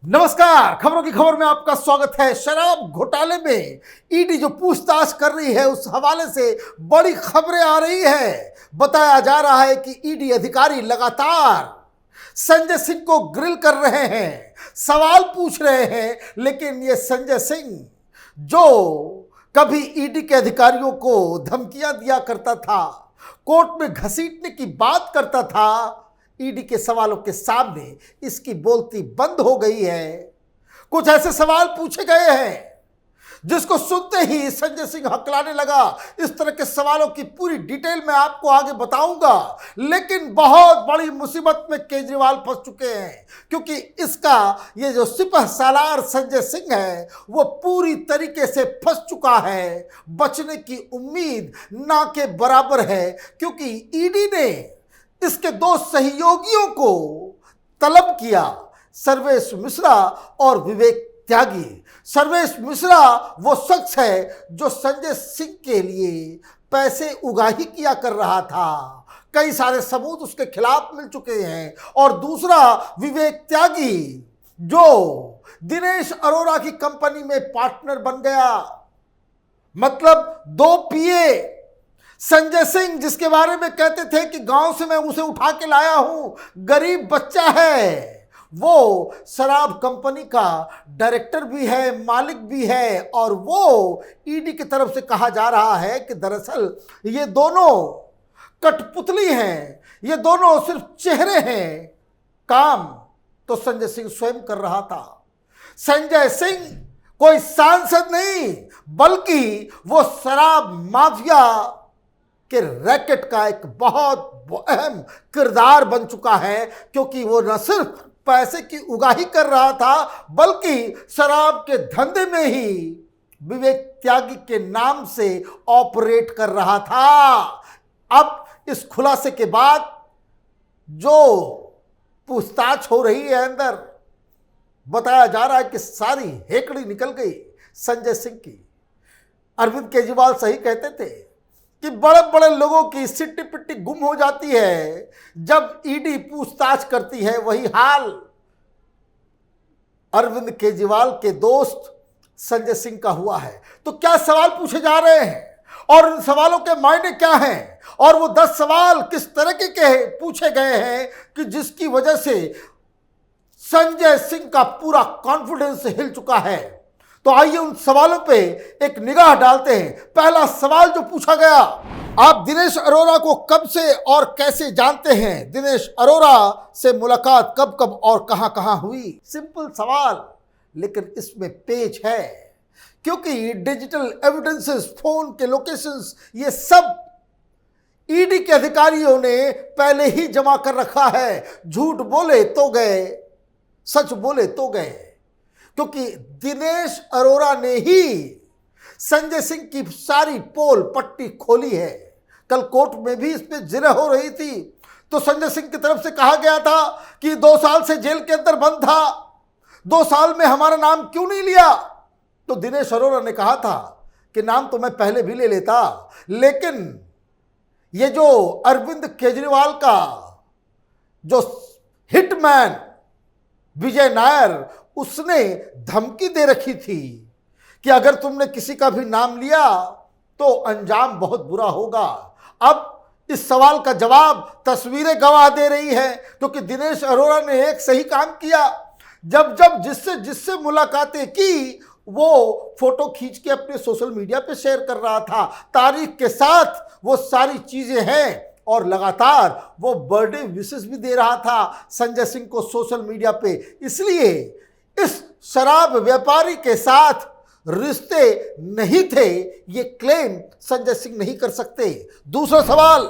नमस्कार। खबरों की खबर में आपका स्वागत है। शराब घोटाले में ईडी जो पूछताछ कर रही है उस हवाले से बड़ी खबरें आ रही है। बताया जा रहा है कि ईडी अधिकारी लगातार संजय सिंह को ग्रिल कर रहे हैं, सवाल पूछ रहे हैं, लेकिन ये संजय सिंह जो कभी ईडी के अधिकारियों को धमकियां दिया करता था, कोर्ट में घसीटने की बात करता था, ईडी के सवालों के सामने इसकी बोलती बंद हो गई है। कुछ ऐसे सवाल पूछे गए हैं जिसको सुनते ही संजय सिंह हकलाने लगा। इस तरह के सवालों की पूरी डिटेल मैं आपको आगे बताऊंगा, लेकिन बहुत बड़ी मुसीबत में केजरीवाल फंस चुके हैं, क्योंकि इसका ये जो सिपह सालार संजय सिंह है वो पूरी तरीके से फंस चुका है। बचने की उम्मीद ना के बराबर है, क्योंकि ईडी ने इसके दो सहयोगियों को तलब किया, सर्वेश मिश्रा और विवेक त्यागी। सर्वेश मिश्रा वो शख्स है जो संजय सिंह के लिए पैसे उगाही किया कर रहा था, कई सारे सबूत उसके खिलाफ मिल चुके हैं। और दूसरा विवेक त्यागी जो दिनेश अरोड़ा की कंपनी में पार्टनर बन गया, मतलब दो पीए। संजय सिंह जिसके बारे में कहते थे कि गांव से मैं उसे उठा के लाया हूं, गरीब बच्चा है, वो शराब कंपनी का डायरेक्टर भी है, मालिक भी है। और वो ईडी की तरफ से कहा जा रहा है कि दरअसल ये दोनों कठपुतली हैं, ये दोनों सिर्फ चेहरे हैं, काम तो संजय सिंह स्वयं कर रहा था। संजय सिंह कोई सांसद नहीं, बल्कि वो शराब माफिया कि रैकेट का एक बहुत अहम किरदार बन चुका है, क्योंकि वो न सिर्फ पैसे की उगाही कर रहा था, बल्कि शराब के धंधे में ही विवेक त्यागी के नाम से ऑपरेट कर रहा था। अब इस खुलासे के बाद जो पूछताछ हो रही है अंदर, बताया जा रहा है कि सारी हेकड़ी निकल गई संजय सिंह की। अरविंद केजरीवाल सही कहते थे कि बड़े बड़े लोगों की सिट्टी पिट्टी गुम हो जाती है जब ईडी पूछताछ करती है। वही हाल अरविंद केजरीवाल के दोस्त संजय सिंह का हुआ है। तो क्या सवाल पूछे जा रहे हैं और इन सवालों के मायने क्या हैं, और वो 10 सवाल किस तरह के पूछे गए हैं कि जिसकी वजह से संजय सिंह का पूरा कॉन्फिडेंस हिल चुका है। तो आइए उन सवालों पे एक निगाह डालते हैं। पहला सवाल जो पूछा गया, आप दिनेश अरोड़ा को कब से और कैसे जानते हैं? दिनेश अरोड़ा से मुलाकात कब कब और कहां कहां हुई? सिंपल सवाल, लेकिन इसमें पेच है, क्योंकि डिजिटल एविडेंसेस, फोन के लोकेशंस, ये सब ईडी के अधिकारियों ने पहले ही जमा कर रखा है। झूठ बोले तो गए, सच बोले तो गए, क्योंकि दिनेश अरोड़ा ने ही संजय सिंह की सारी पोल पट्टी खोली है। कल कोर्ट में भी इस पे जिरह हो रही थी, तो संजय सिंह की तरफ से कहा गया था कि 2 साल से जेल के अंदर बंद था, 2 साल में हमारा नाम क्यों नहीं लिया? तो दिनेश अरोड़ा ने कहा था कि नाम तो मैं पहले भी ले लेता, लेकिन ये जो अरविंद केजरीवाल का जो हिटमैन विजय नायर, उसने धमकी दे रखी थी कि अगर तुमने किसी का भी नाम लिया तो अंजाम बहुत बुरा होगा। अब इस सवाल का जवाब तस्वीरें गवाह दे रही है, क्योंकि दिनेश अरोड़ा ने एक सही काम किया। जब जब जिससे जिससे मुलाकातें की, वो फोटो खींच के अपने सोशल मीडिया पे शेयर कर रहा था, तारीख के साथ वो सारी चीजें हैं। और लगातार वो बर्थडे विशेस भी दे रहा था संजय सिंह को सोशल मीडिया पे। इसलिए इस शराब व्यापारी के साथ रिश्ते नहीं थे, ये क्लेम संजय सिंह नहीं कर सकते। दूसरा सवाल,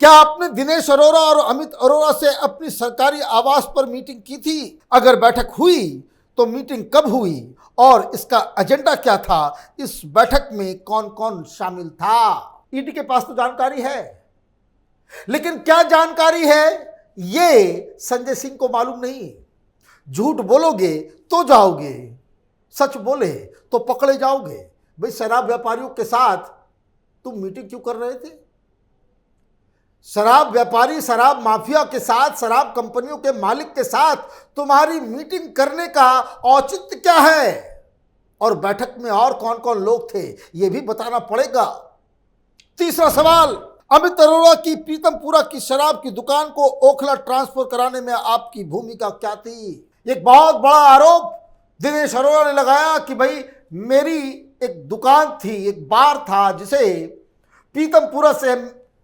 क्या आपने दिनेश अरोड़ा और अमित अरोड़ा से अपनी सरकारी आवास पर मीटिंग की थी? अगर बैठक हुई तो मीटिंग कब हुई और इसका एजेंडा क्या था? इस बैठक में कौन कौन शामिल था? ईडी के पास तो जानकारी है, लेकिन क्या जानकारी है ये संजय सिंह को मालूम नहीं। झूठ बोलोगे तो जाओगे, सच बोले तो पकड़े जाओगे। भाई, शराब व्यापारियों के साथ तुम मीटिंग क्यों कर रहे थे? शराब व्यापारी, शराब माफिया के साथ, शराब कंपनियों के मालिक के साथ तुम्हारी मीटिंग करने का औचित्य क्या है? और बैठक में और कौन कौन लोग थे यह भी बताना पड़ेगा। तीसरा सवाल, अमित अरोड़ा की पीतमपुरा की शराब की दुकान को ओखला ट्रांसफर कराने में आपकी भूमिका क्या थी? एक बहुत बड़ा आरोप दिनेश अरोड़ा ने लगाया कि भाई मेरी एक दुकान थी, एक बार था जिसे पीतमपुरा से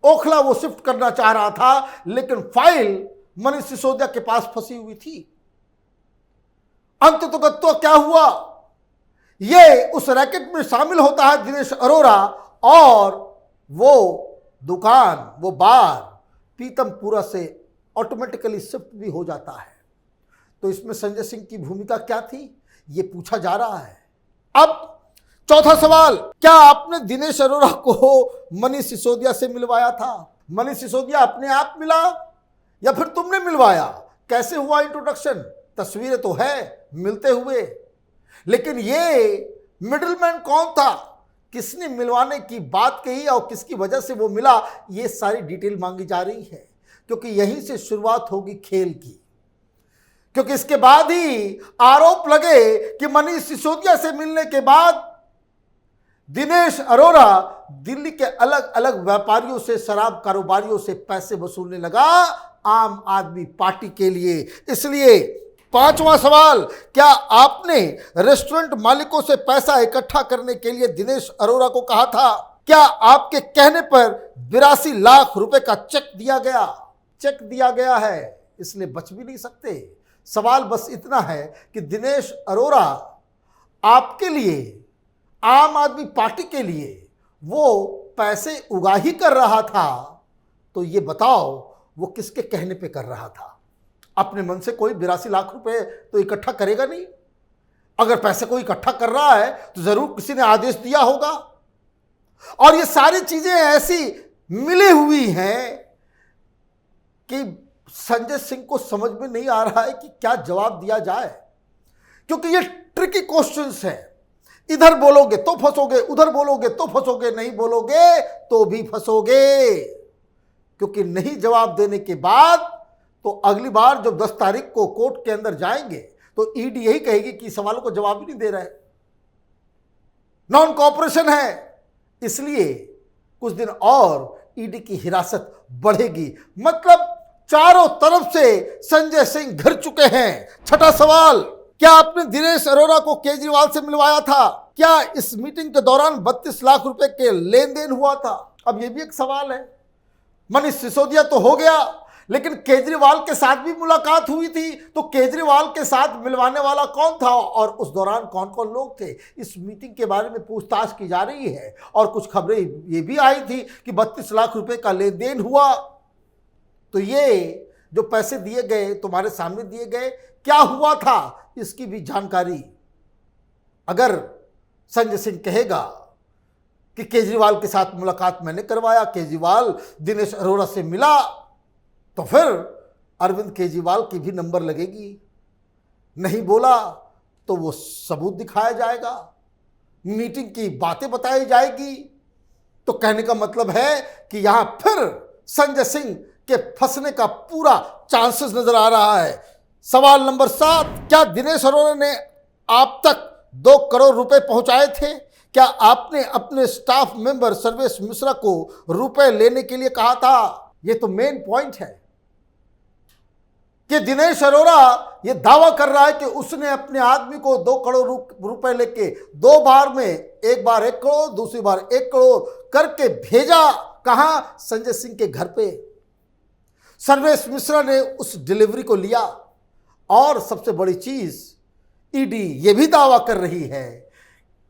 ओखला वो शिफ्ट करना चाह रहा था, लेकिन फाइल मनीष सिसोदिया के पास फंसी हुई थी। अंततः क्या हुआ? ये उस रैकेट में शामिल होता है दिनेश अरोड़ा और वो दुकान, वो बार पीतमपुरा से ऑटोमेटिकली शिफ्ट भी हो जाता है। तो इसमें संजय सिंह की भूमिका क्या थी, ये पूछा जा रहा है। अब चौथा सवाल, क्या आपने दिनेश अरोड़ा को मनीष सिसोदिया से मिलवाया था? मनीष सिसोदिया अपने आप मिला या फिर तुमने मिलवाया? कैसे हुआ इंट्रोडक्शन? तस्वीरें तो है मिलते हुए, लेकिन ये मिडिलमैन कौन था, किसने मिलवाने की बात कही और किसकी वजह से वो मिला, ये सारी डिटेल मांगी जा रही है, क्योंकि यहीं से शुरुआत होगी खेल की। क्योंकि इसके बाद ही आरोप लगे कि मनीष सिसोदिया से मिलने के बाद दिनेश अरोड़ा दिल्ली के अलग अलग व्यापारियों से, शराब कारोबारियों से पैसे वसूलने लगा आम आदमी पार्टी के लिए। इसलिए पांचवा सवाल, क्या आपने रेस्टोरेंट मालिकों से पैसा इकट्ठा करने के लिए दिनेश अरोड़ा को कहा था? क्या आपके कहने पर 82 लाख रुपए का चेक दिया गया? चेक दिया गया है, इसलिए बच भी नहीं सकते। सवाल बस इतना है कि दिनेश अरोड़ा आपके लिए, आम आदमी पार्टी के लिए वो पैसे उगा ही कर रहा था, तो ये बताओ वो किसके कहने पे कर रहा था? अपने मन से कोई 82 लाख रुपए तो इकट्ठा करेगा नहीं। अगर पैसे को इकट्ठा कर रहा है तो जरूर किसी ने आदेश दिया होगा। और ये सारी चीजें ऐसी मिली हुई हैं कि संजय सिंह को समझ में नहीं आ रहा है कि क्या जवाब दिया जाए, क्योंकि ये ट्रिकी क्वेश्चंस हैं। इधर बोलोगे तो फंसोगे, उधर बोलोगे तो फंसोगे, नहीं बोलोगे तो भी फंसोगे। क्योंकि नहीं जवाब देने के बाद तो अगली बार जब 10 तारीख को कोर्ट के अंदर जाएंगे तो ईडी यही कहेगी कि सवालों को जवाब ही नहीं दे रहे, नॉन कोऑपरेशन है। इसलिए कुछ दिन और ईडी की हिरासत बढ़ेगी। मतलब चारों तरफ से संजय सिंह घिर चुके हैं। छठा सवाल, क्या आपने दिनेश अरोड़ा को केजरीवाल से मिलवाया था? क्या इस मीटिंग के दौरान 32 लाख रुपए के लेन देन हुआ था? अब यह भी एक सवाल है। मनीष सिसोदिया तो हो गया, लेकिन केजरीवाल के साथ भी मुलाकात हुई थी, तो केजरीवाल के साथ मिलवाने वाला कौन था और उस दौरान कौन कौन लोग थे? इस मीटिंग के बारे में पूछताछ की जा रही है। और कुछ खबरें ये भी आई थी कि 32 लाख रुपए का लेन देन हुआ। तो ये जो पैसे दिए गए, तुम्हारे सामने दिए गए, क्या हुआ था, इसकी भी जानकारी अगर संजय सिंह कहेगा कि केजरीवाल के साथ मुलाकात मैंने करवाया, केजरीवाल दिनेश अरोड़ा से मिला, तो फिर अरविंद केजरीवाल की भी नंबर लगेगी। नहीं बोला तो वो सबूत दिखाया जाएगा, मीटिंग की बातें बताई जाएगी। तो कहने का मतलब है कि यहां फिर संजय सिंह के फंसने का पूरा चांसेस नजर आ रहा है। सवाल नंबर 7, क्या दिनेश अरोड़ा ने आप तक 2 करोड़ रुपए पहुंचाए थे? क्या आपने अपने स्टाफ मेंबर सर्वेश मिश्रा को रुपए लेने के लिए कहा था? यह तो मेन पॉइंट है कि दिनेश अरोड़ा यह दावा कर रहा है कि उसने अपने आदमी को 2 करोड़ रुपए लेके 2 बार में, एक बार 1 करोड़, दूसरी बार 1 करोड़ करके भेजा। कहां? संजय सिंह के घर पे। सर्वेश मिश्रा ने उस डिलीवरी को लिया। और सबसे बड़ी चीज, ईडी ये भी दावा कर रही है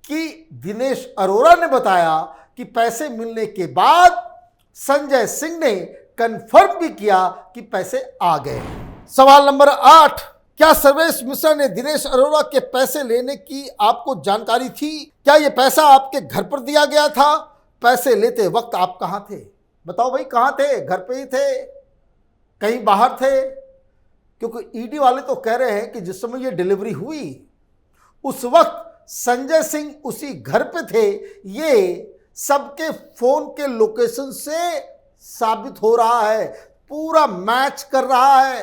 कि दिनेश अरोड़ा ने बताया कि पैसे मिलने के बाद संजय सिंह ने कंफर्म भी किया कि पैसे आ गए। सवाल नंबर 8, क्या सर्वेश मिश्रा ने दिनेश अरोड़ा के पैसे लेने की आपको जानकारी थी? क्या यह पैसा आपके घर पर दिया गया था? पैसे लेते वक्त आप कहां थे? बताओ भाई, कहां थे? घर पे ही थे, कहीं बाहर थे? क्योंकि ईडी वाले तो कह रहे हैं कि जिस समय ये डिलीवरी हुई उस वक्त संजय सिंह उसी घर पे थे। ये सबके फोन के लोकेशन से साबित हो रहा है, पूरा मैच कर रहा है।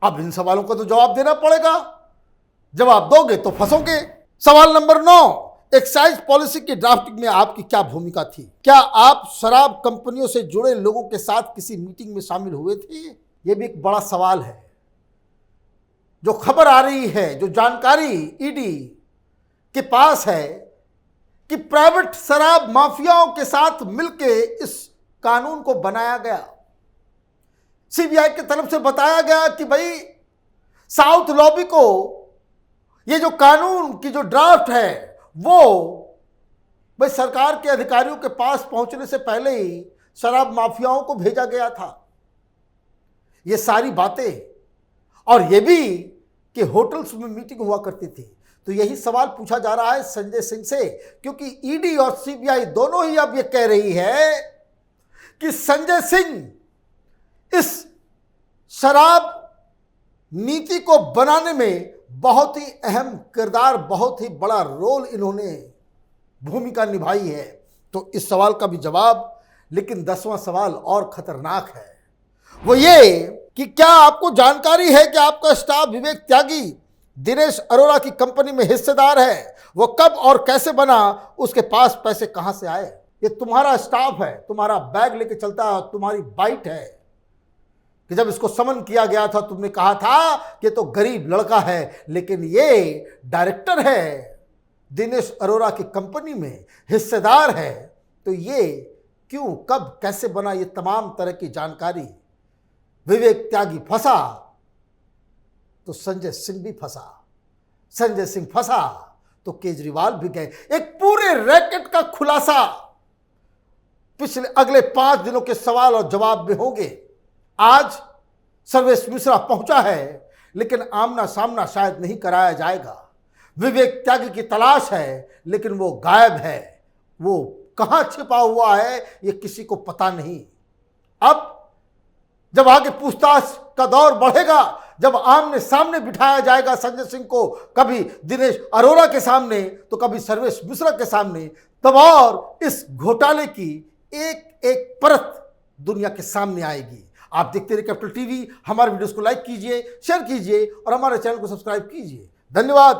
अब इन सवालों का तो जवाब देना पड़ेगा। जवाब दोगे तो फंसोगे। सवाल नंबर 9, एक्साइज पॉलिसी की ड्राफ्टिंग में आपकी क्या भूमिका थी? क्या आप शराब कंपनियों से जुड़े लोगों के साथ किसी मीटिंग में शामिल हुए थे? यह भी एक बड़ा सवाल है। जो खबर आ रही है, जो जानकारी ईडी के पास है कि प्राइवेट शराब माफियाओं के साथ मिलकर इस कानून को बनाया गया। सीबीआई की तरफ से बताया गया कि भाई साउथ लॉबी को ये जो कानून की जो ड्राफ्ट है वो भाई सरकार के अधिकारियों के पास पहुंचने से पहले ही शराब माफियाओं को भेजा गया था। ये सारी बातें, और ये भी कि होटल्स में मीटिंग हुआ करती थी। तो यही सवाल पूछा जा रहा है संजय सिंह से, क्योंकि ईडी और सीबीआई दोनों ही अब ये कह रही है कि संजय सिंह इस शराब नीति को बनाने में बहुत ही अहम किरदार, बहुत ही बड़ा रोल इन्होंने भूमिका निभाई है। तो इस सवाल का भी जवाब, लेकिन 10वां सवाल और खतरनाक है। वो ये कि क्या आपको जानकारी है कि आपका स्टाफ विवेक त्यागी दिनेश अरोड़ा की कंपनी में हिस्सेदार है? वो कब और कैसे बना? उसके पास पैसे कहां से आए? ये तुम्हारा स्टाफ है, तुम्हारा बैग लेके चलता है, तुम्हारी बाइट है कि जब इसको समन किया गया था तुमने कहा था कि तो गरीब लड़का है, लेकिन ये डायरेक्टर है, दिनेश अरोड़ा की कंपनी में हिस्सेदार है। तो ये क्यों, कब, कैसे बना, ये तमाम तरह की जानकारी। विवेक त्यागी फंसा तो संजय सिंह भी फंसा, संजय सिंह फंसा तो केजरीवाल भी गए। एक पूरे रैकेट का खुलासा पिछले अगले 5 दिनों के सवाल और जवाब में होंगे। आज सर्वेश मिश्रा पहुंचा है, लेकिन आमना सामना शायद नहीं कराया जाएगा। विवेक त्यागी की तलाश है, लेकिन वो गायब है। वो कहां छिपा हुआ है ये किसी को पता नहीं। अब जब आगे पूछताछ का दौर बढ़ेगा, जब आमने सामने बिठाया जाएगा संजय सिंह को, कभी दिनेश अरोड़ा के सामने तो कभी सर्वेश मिश्रा के सामने, तब और इस घोटाले की एक एक परत दुनिया के सामने आएगी। आप देखते रहिए कैपिटल टीवी। हमारे वीडियोस को लाइक कीजिए, शेयर कीजिए और हमारे चैनल को सब्सक्राइब कीजिए। धन्यवाद।